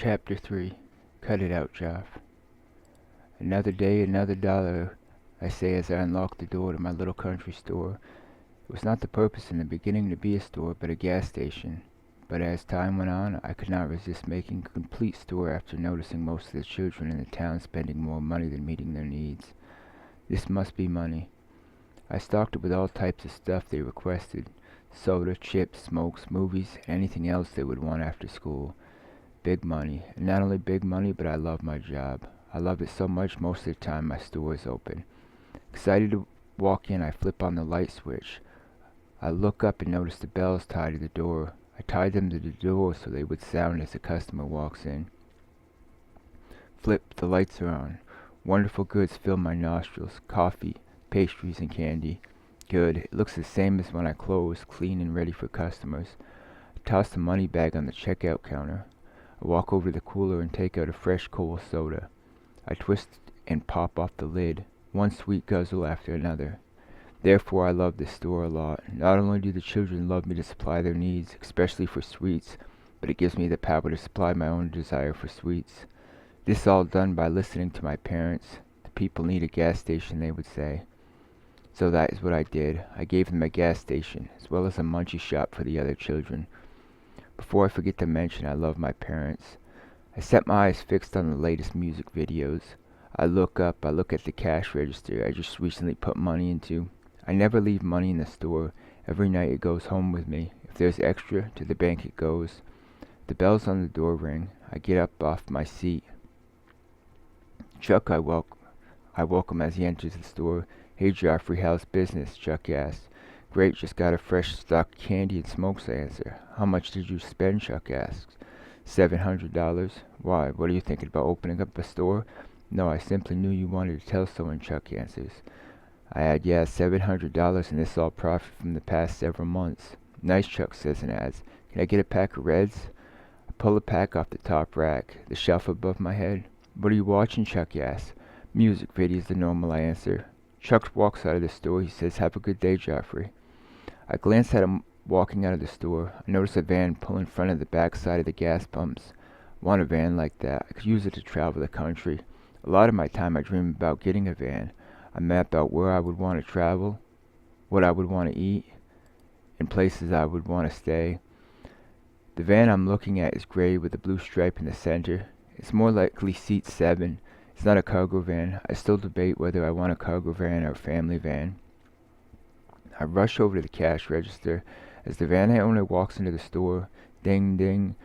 Chapter 3. Cut it out, Joff. Another day, another dollar, I say as I unlock the door to my little country store. It was not the purpose in the beginning to be a store, but a gas station. But as time went on, I could not resist making a complete store after noticing most of the children in the town spending more money than meeting their needs. This must be money. I stocked it with all types of stuff they requested. Soda, chips, smokes, movies, anything else they would want after school. Big money. And not only big money, but I love my job. I love it so much most of the time my store is open. Excited to walk in, I flip on the light switch. I look up and notice the bells tied to the door. I tied them to the door so they would sound as the customer walks in. Flip, the lights are on. Wonderful goods fill my nostrils. Coffee, pastries, and candy. Good. It looks the same as when I closed, clean and ready for customers. I toss the money bag on the checkout counter. I walk over to the cooler and take out a fresh cola soda. I twist and pop off the lid, one sweet guzzle after another. Therefore, I love this store a lot. Not only do the children love me to supply their needs, especially for sweets, but it gives me the power to supply my own desire for sweets. This all done by listening to my parents. The people need a gas station, they would say. So that is what I did. I gave them a gas station, as well as a munchie shop for the other children. Before I forget to mention, I love my parents. I set my eyes fixed on the latest music videos. I look up, I look at the cash register I just recently put money into. I never leave money in the store. Every night it goes home with me. If there's extra, to the bank it goes. The bells on the door ring. I get up off my seat. Chuck, I welcome as he enters the store. Hey Joffrey, how's business? Chuck asks. Great, just got a fresh stock candy and smokes, I answer. How much did you spend? Chuck asks. $700. Why, what are you thinking about opening up a store? No, I simply knew you wanted to tell someone, Chuck answers. I add, yeah, $700 and this all profit from the past several months. Nice, Chuck says and adds, can I get a pack of Reds? I pull a pack off the top rack, the shelf above my head. What are you watching? Chuck asks. Music videos, the normal, I answer. Chuck walks out of the store. He says, have a good day, Joffrey. I glance at him walking out of the store. I notice a van pull in front of the back side of the gas pumps. I want a van like that. I could use it to travel the country. A lot of my time I dream about getting a van. I map out where I would want to travel, what I would want to eat, and places I would want to stay. The van I'm looking at is gray with a blue stripe in the center. It's more likely seat 7. It's not a cargo van. I still debate whether I want a cargo van or a family van. I rush over to the cash register. As the van owner walks into the store, ding ding,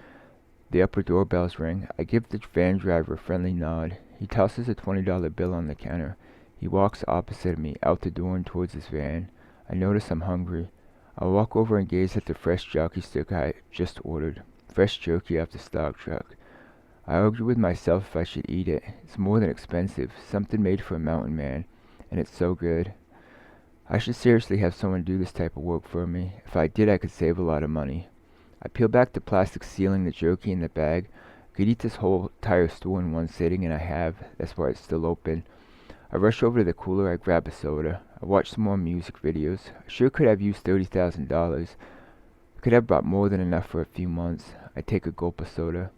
the upper doorbells ring. I give the van driver a friendly nod. He tosses a $20 bill on the counter. He walks opposite of me, out the door and towards his van. I notice I'm hungry. I walk over and gaze at the fresh jockey stick I just ordered. Fresh jerky off the stock truck. I argue with myself if I should eat it. It's more than expensive, something made for a mountain man, and it's so good. I should seriously have someone do this type of work for me. If I did, I could save a lot of money. I peel back the plastic sealing the jerky in the bag. I could eat this whole entire store in one sitting, and I have. That's why it's still open. I rush over to the cooler. I grab a soda. I watch some more music videos. I sure could have used $30,000. I could have bought more than enough for a few months. I take a gulp of soda.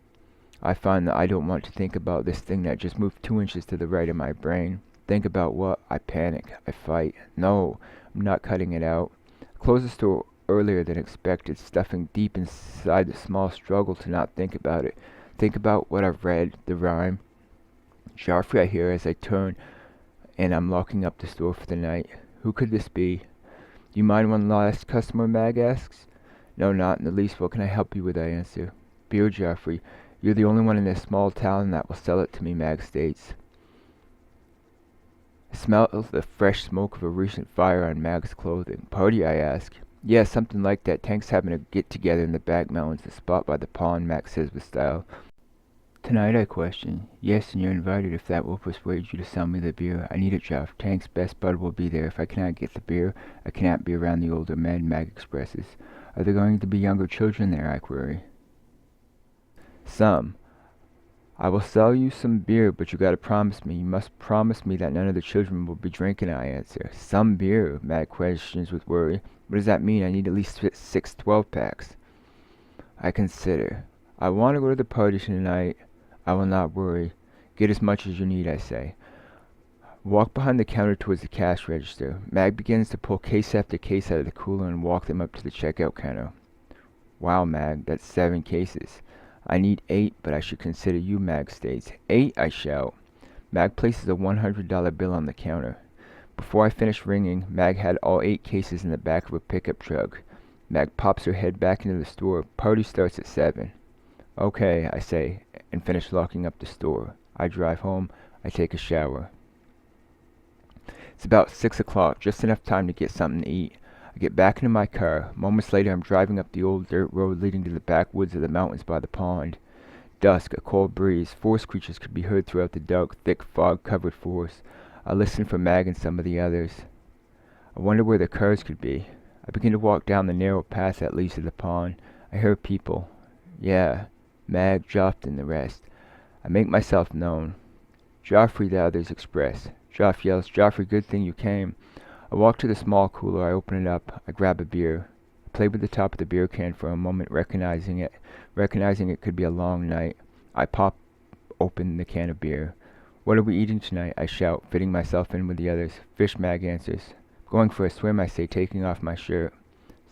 I find that I don't want to think about this thing that just moved 2 inches to the right of my brain. Think about what? I panic. I fight. No, I'm not cutting it out. I close the store earlier than expected, stuffing deep inside the small struggle to not think about it. Think about what I've read, the rhyme. Joffrey, I hear as I turn, and I'm locking up the store for the night. Who could this be? Do you mind one last customer, Mag asks. No, not in the least. What can I help you with? I answer. Beer, Joffrey. You're the only one in this small town that will sell it to me, Mag states. I smell the fresh smoke of a recent fire on Mag's clothing. Party, I ask. Yeah, something like that. Tank's having a get-together in the back mountains, the spot by the pond, Mag says with style. Tonight, I question. Yes, and you're invited if that will persuade you to sell me the beer. I need it, Joff. Tank's best bud will be there. If I cannot get the beer, I cannot be around the older men, Mag expresses. Are there going to be younger children there, I query. Some. I will sell you some beer, but you gotta promise me. You must promise me that none of the children will be drinking, I answer. Some beer, Mag questions with worry. What does that mean? I need at least 6 12-packs. I consider. I want to go to the party tonight. I will not worry. Get as much as you need, I say. Walk behind the counter towards the cash register. Mag begins to pull case after case out of the cooler and walk them up to the checkout counter. Wow, Mag, that's 7 cases. I need 8, but I should consider you, Mag states. 8, I shout. Mag places a $100 bill on the counter. Before I finish ringing, Mag had all 8 cases in the back of a pickup truck. Mag pops her head back into the store. Party starts at 7. Okay, I say, and finish locking up the store. I drive home. I take a shower. It's about 6 o'clock, just enough time to get something to eat. I get back into my car. Moments later, I'm driving up the old dirt road leading to the backwoods of the mountains by the pond. Dusk, a cold breeze. Forest creatures could be heard throughout the dark, thick, fog-covered forest. I listen for Mag and some of the others. I wonder where the cars could be. I begin to walk down the narrow path that leads to the pond. I hear people. Yeah, Mag, Joff, and the rest. I make myself known. Joffrey, the others express. Joff yells, Joffrey, good thing you came. I walk to the small cooler. I open it up. I grab a beer. I play with the top of the beer can for a moment, recognizing it could be a long night. I pop open the can of beer. What are we eating tonight? I shout, fitting myself in with the others. Fish, Mag answers. Going for a swim, I say, taking off my shirt.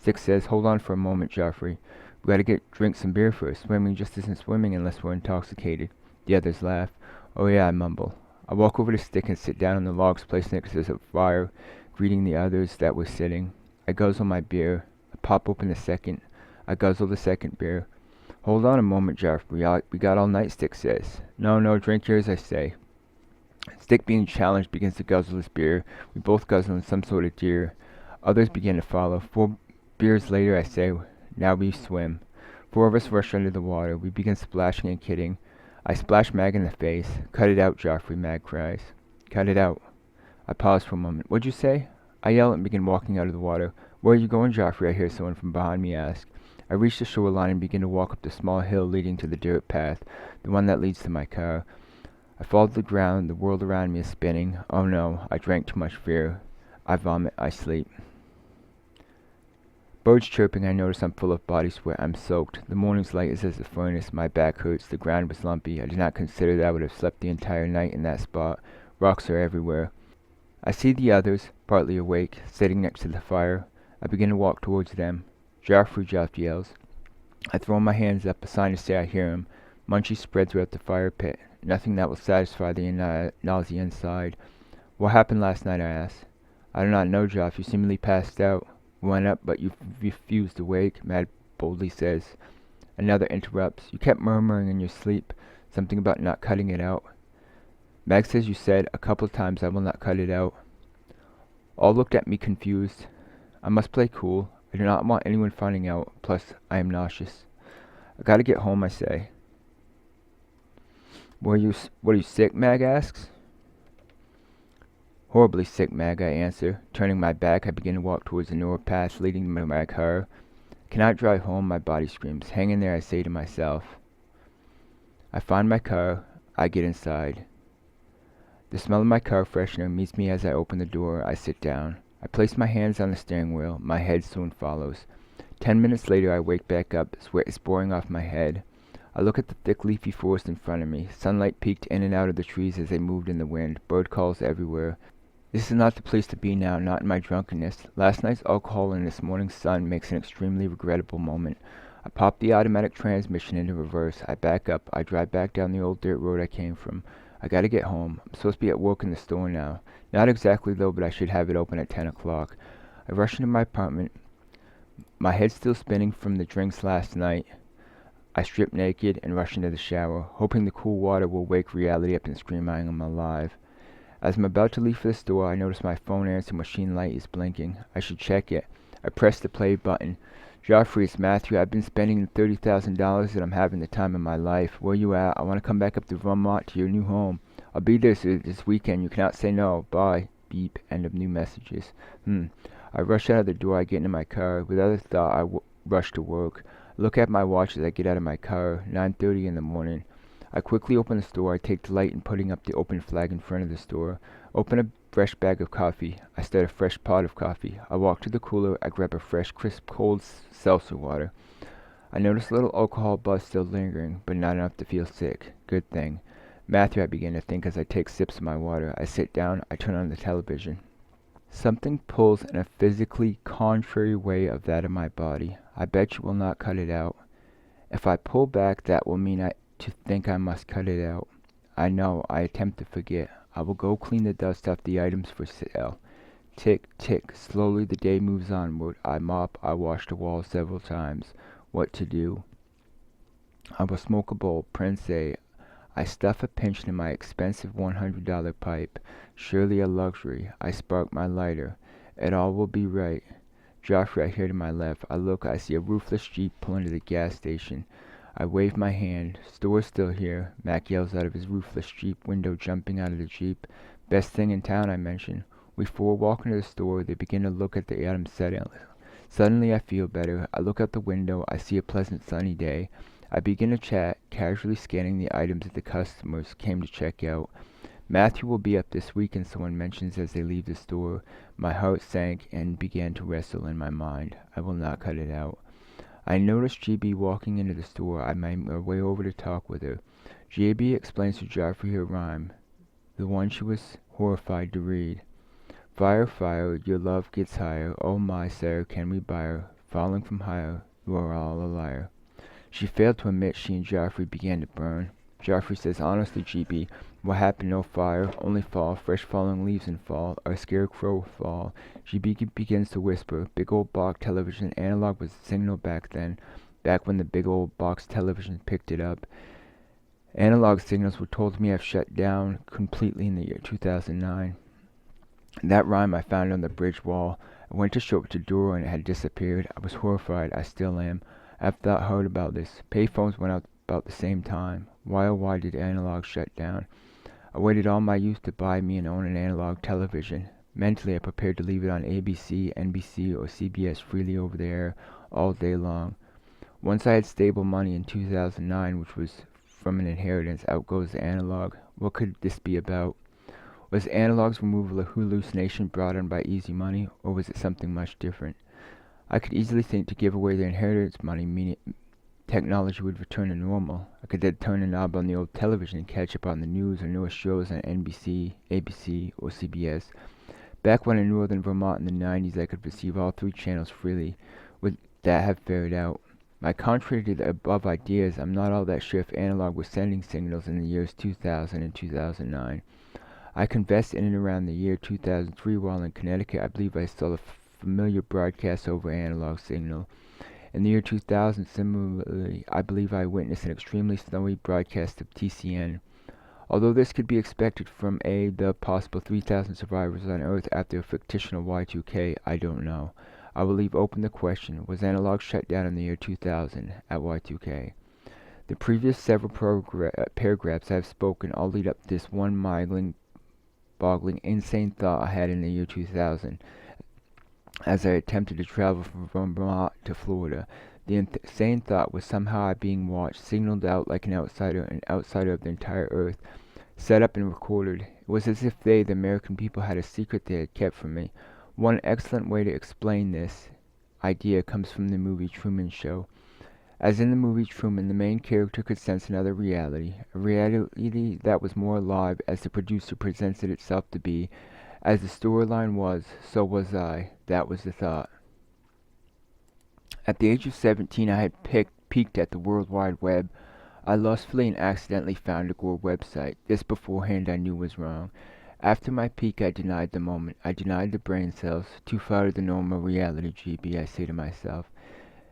Six says, hold on for a moment, Joffrey. We gotta drink some beer first. Swimming just isn't swimming unless we're intoxicated. The others laugh. Oh yeah, I mumble. I walk over to Stick and sit down on the logs placed next to the fire, greeting the others that were sitting. I guzzle my beer. I pop open the second. I guzzle the second beer. Hold on a moment, Joffrey. We got all night, Stick says. No, drink yours, I say. Stick, being challenged, begins to guzzle his beer. We both guzzle in some sort of deer. Others begin to follow. 4 beers later, I say, now we swim. 4 of us rush under the water. We begin splashing and kidding. I splash Mag in the face. Cut it out, Joffrey, Mag cries. Cut it out. I pause for a moment. What'd you say? I yell and begin walking out of the water. Where are you going, Joffrey? I hear someone from behind me ask. I reach the shoreline and begin to walk up the small hill leading to the dirt path, the one that leads to my car. I fall to the ground. The world around me is spinning. Oh no, I drank too much beer. I vomit. I sleep. Birds chirping. I notice I'm full of body sweat. I'm soaked. The morning's light is as a furnace. My back hurts. The ground was lumpy. I did not consider that I would have slept the entire night in that spot. Rocks are everywhere. I see the others, partly awake, sitting next to the fire. I begin to walk towards them. Joffrey, Joff yells. I throw my hands up, a sign to say I hear him. Munchies spread throughout the fire pit. Nothing that will satisfy the nausea inside. What happened last night, I ask. I do not know, Joff. You seemingly passed out. We went up, but you refused to wake, Mad boldly says. Another interrupts. You kept murmuring in your sleep, something about not cutting it out. Mag says you said a couple of times I will not cut it out. All looked at me confused. I must play cool. I do not want anyone finding out. Plus, I am nauseous. I gotta get home, I say. What are you sick, Mag asks. Horribly sick, Mag, I answer. Turning my back, I begin to walk towards the narrow path leading to my car. I cannot drive home, my body screams. Hang in there, I say to myself. I find my car. I get inside. The smell of my car freshener meets me as I open the door. I sit down. I place my hands on the steering wheel. My head soon follows. 10 minutes later, I wake back up. Sweat is pouring off my head. I look at the thick leafy forest in front of me. Sunlight peeked in and out of the trees as they moved in the wind. Bird calls everywhere. This is not the place to be now, not in my drunkenness. Last night's alcohol and this morning's sun makes an extremely regrettable moment. I pop the automatic transmission into reverse. I back up. I drive back down the old dirt road I came from. I gotta get home. I'm supposed to be at work in the store now. Not exactly though, but I should have it open at 10 o'clock. I rush into my apartment. My head still spinning from the drinks last night. I strip naked and rush into the shower, hoping the cool water will wake reality up and scream I am alive. As I'm about to leave for the store, I notice my phone answer machine light is blinking. I should check it. I press the play button. Joffrey, it's Matthew. I've been spending $30,000 and I'm having the time of my life. Where you at? I want to come back up to Vermont to your new home. I'll be there this weekend. You cannot say no. Bye. Beep. End of new messages. I rush out of the door. I get into my car. Without a thought, I rush to work. I look at my watch as I get out of my car. 9:30 in the morning. I quickly open the store. I take delight in putting up the open flag in front of the store. Open a fresh bag of coffee. I start a fresh pot of coffee. I walk to the cooler. I grab a fresh, crisp, cold seltzer water. I noticed a little alcohol buzz still lingering, but not enough to feel sick. Good thing. Matthew, I begin to think as I take sips of my water. I sit down, I turn on the television. Something pulls in a physically contrary way of that of my body. I bet you will not cut it out. If I pull back, that will mean to think I must cut it out. I know, I attempt to forget. I will go clean the dust off the items for sale. Tick, tick, slowly the day moves onward. I mop, I wash the walls several times. What to do? I will smoke a bowl, Prince. I stuff a pinch in my expensive $100 pipe. Surely a luxury. I spark my lighter. It all will be right. Joffrey, I hear to my left. I look, I see a roofless Jeep pull into the gas station. I wave my hand. Store's still here. Mac yells out of his roofless Jeep window, jumping out of the Jeep. Best thing in town, I mention. We four walk into the store. They begin to look at the items set out. Suddenly I feel better. I look out the window. I see a pleasant sunny day. I begin to chat, casually scanning the items that the customers came to check out. Matthew will be up this weekend, someone mentions as they leave the store. My heart sank and began to wrestle in my mind. I will not cut it out. I noticed GB walking into the store. I made my way over to talk with her. GB explains to Joffrey her rhyme, the one she was horrified to read. Fire, fire, your love gets higher. Oh my, sir, can we buy her? Falling from higher, you are all a liar. She failed to admit she and Joffrey began to burn. Joffrey says, honestly, GB, what happened? No fire, only fall, fresh falling leaves in fall, our scarecrow will fall. GB begins to whisper, big old box television, analog was the signal back then, back when the big old box television picked it up. Analog signals were told to me I've shut down completely in the year 2009. That rhyme I found on the bridge wall. I went to show it to Dora and it had disappeared. I was horrified, I still am. I've thought hard about this. Payphones went out about the same time. Why oh why did analog shut down? I waited all my youth to buy me and own an analog television. Mentally I prepared to leave it on ABC, NBC, or CBS freely over the air all day long. Once I had stable money in 2009, which was from an inheritance, out goes the analog. What could this be about? Was analog's removal a hallucination brought on by easy money, or was it something much different? I could easily think to give away the inheritance money, meaning technology would return to normal. I could then turn a knob on the old television and catch up on the news or newest shows on NBC, ABC, or CBS. Back when in northern Vermont in the 90s, I could receive all three channels freely. Would that have fared out? Contrary to the above ideas, I'm not all that sure if analog was sending signals in the years 2000 and 2009. I confess in and around the year 2003 while in Connecticut, I believe I saw a familiar broadcast over analog signal. In the year 2000, similarly, I believe I witnessed an extremely snowy broadcast of TCN. Although this could be expected from the possible 3,000 survivors on Earth after a fictional Y2K, I don't know. I will leave open the question, was analog shut down in the year 2000 at Y2K? The previous several paragraphs I have spoken all lead up to this one boggling, insane thought I had in the year 2000 as I attempted to travel from Vermont to Florida. The insane thought was somehow I being watched, signaled out like an outsider of the entire earth, set up and recorded. It was as if they, the American people, had a secret they had kept from me. One excellent way to explain this idea comes from the movie Truman Show. As in the movie Truman, the main character could sense another reality, a reality that was more alive as the producer presents it itself to be. As the storyline was, so was I. That was the thought. At the age of 17, I had peeked at the World Wide Web. I lustfully and accidentally found a Gore website. This beforehand I knew was wrong. After my peek, I denied the moment. I denied the brain cells. Too far to the normal reality, GB, I say to myself.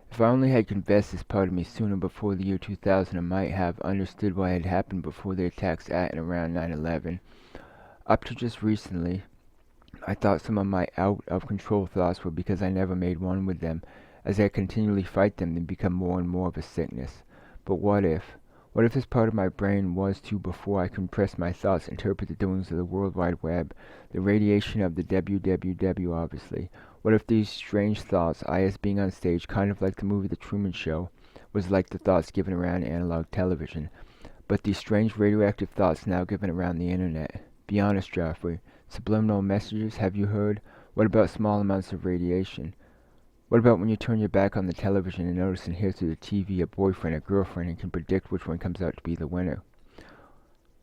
If I only had confessed this part of me sooner before the year 2000, I might have understood what had happened before the attacks at and around 9/11. Up to just recently, I thought some of my out-of-control thoughts were because I never made one with them. As I continually fight them, they become more and more of a sickness. But what if? What if this part of my brain was to, before I compress my thoughts, interpret the doings of the World Wide Web, the radiation of the WWW, obviously? What if these strange thoughts, I as being on stage, kind of like the movie The Truman Show, was like the thoughts given around analog television, but these strange radioactive thoughts now given around the internet? Be honest, Joffrey. Subliminal messages, have you heard? What about small amounts of radiation? What about when you turn your back on the television and notice and hear through the TV a boyfriend or girlfriend and can predict which one comes out to be the winner?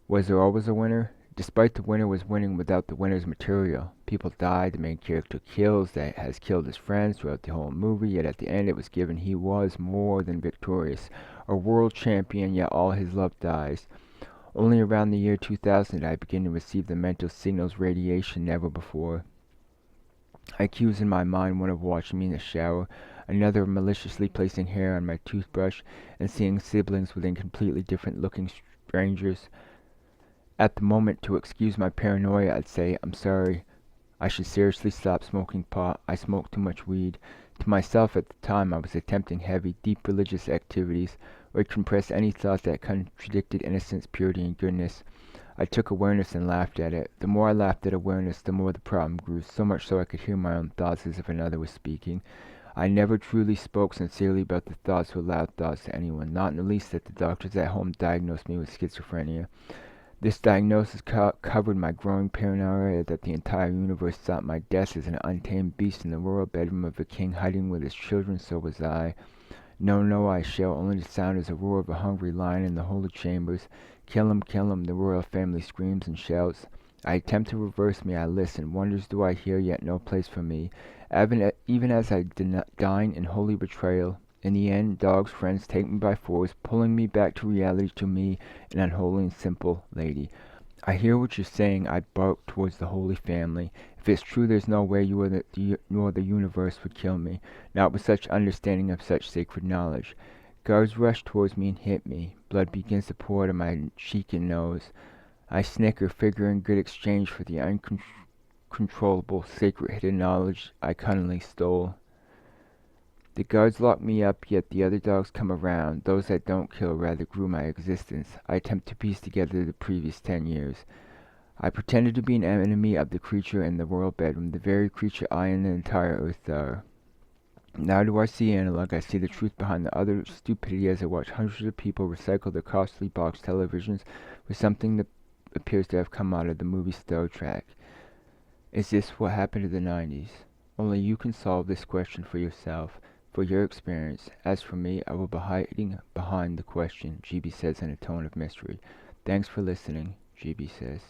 Was there always a winner? Despite the winner was winning without the winner's material. People died, the main character kills, that has killed his friends throughout the whole movie, yet at the end it was given he was more than victorious. A world champion, yet all his love dies. Only around the year 2000 I began to receive the mental signals radiation never before. I accuse in my mind one of watching me in the shower, another of maliciously placing hair on my toothbrush, and seeing siblings within completely different looking strangers. At the moment, to excuse my paranoia, I'd say, I'm sorry, I should seriously stop smoking pot. I smoke too much weed. To myself at the time, I was attempting heavy, deep religious activities, or compress any thought that contradicted innocence, purity, and goodness. I took awareness and laughed at it. The more I laughed at awareness, the more the problem grew, so much so I could hear my own thoughts as if another was speaking. I never truly spoke sincerely about the thoughts or loud thoughts to anyone, not in the least that the doctors at home diagnosed me with schizophrenia. This diagnosis covered my growing paranoia that the entire universe sought my death as an untamed beast in the royal bedroom of a king hiding with his children. So was I. No, no, I shall only the sound as a roar of a hungry lion in the holy chambers. Kill him, the royal family screams and shouts. I attempt to reverse me, I listen. Wonders do I hear, yet no place for me. Even as I dine in holy betrayal. In the end, dogs, friends take me by force, pulling me back to reality, to me, an unholy and simple lady. I hear what you're saying, I bark towards the Holy Family. If it's true, there's no way you or the universe would kill me, not with such understanding of such sacred knowledge. Guards rush towards me and hit me. Blood begins to pour out of my cheek and nose. I snicker, figuring good exchange for the uncontrollable, sacred hidden knowledge I cunningly stole. The guards lock me up, yet the other dogs come around. Those that don't kill rather grew my existence. I attempt to piece together the previous 10 years. I pretended to be an enemy of the creature in the royal bedroom, the very creature I and the entire earth are. Now do I see analog, I see the truth behind the utter stupidity as I watch hundreds of people recycle their costly box televisions with something that appears to have come out of the movie Star Trek. Is this what happened to the 90s? Only you can solve this question for yourself, for your experience. As for me, I will be hiding behind the question, GB says in a tone of mystery. Thanks for listening, GB says.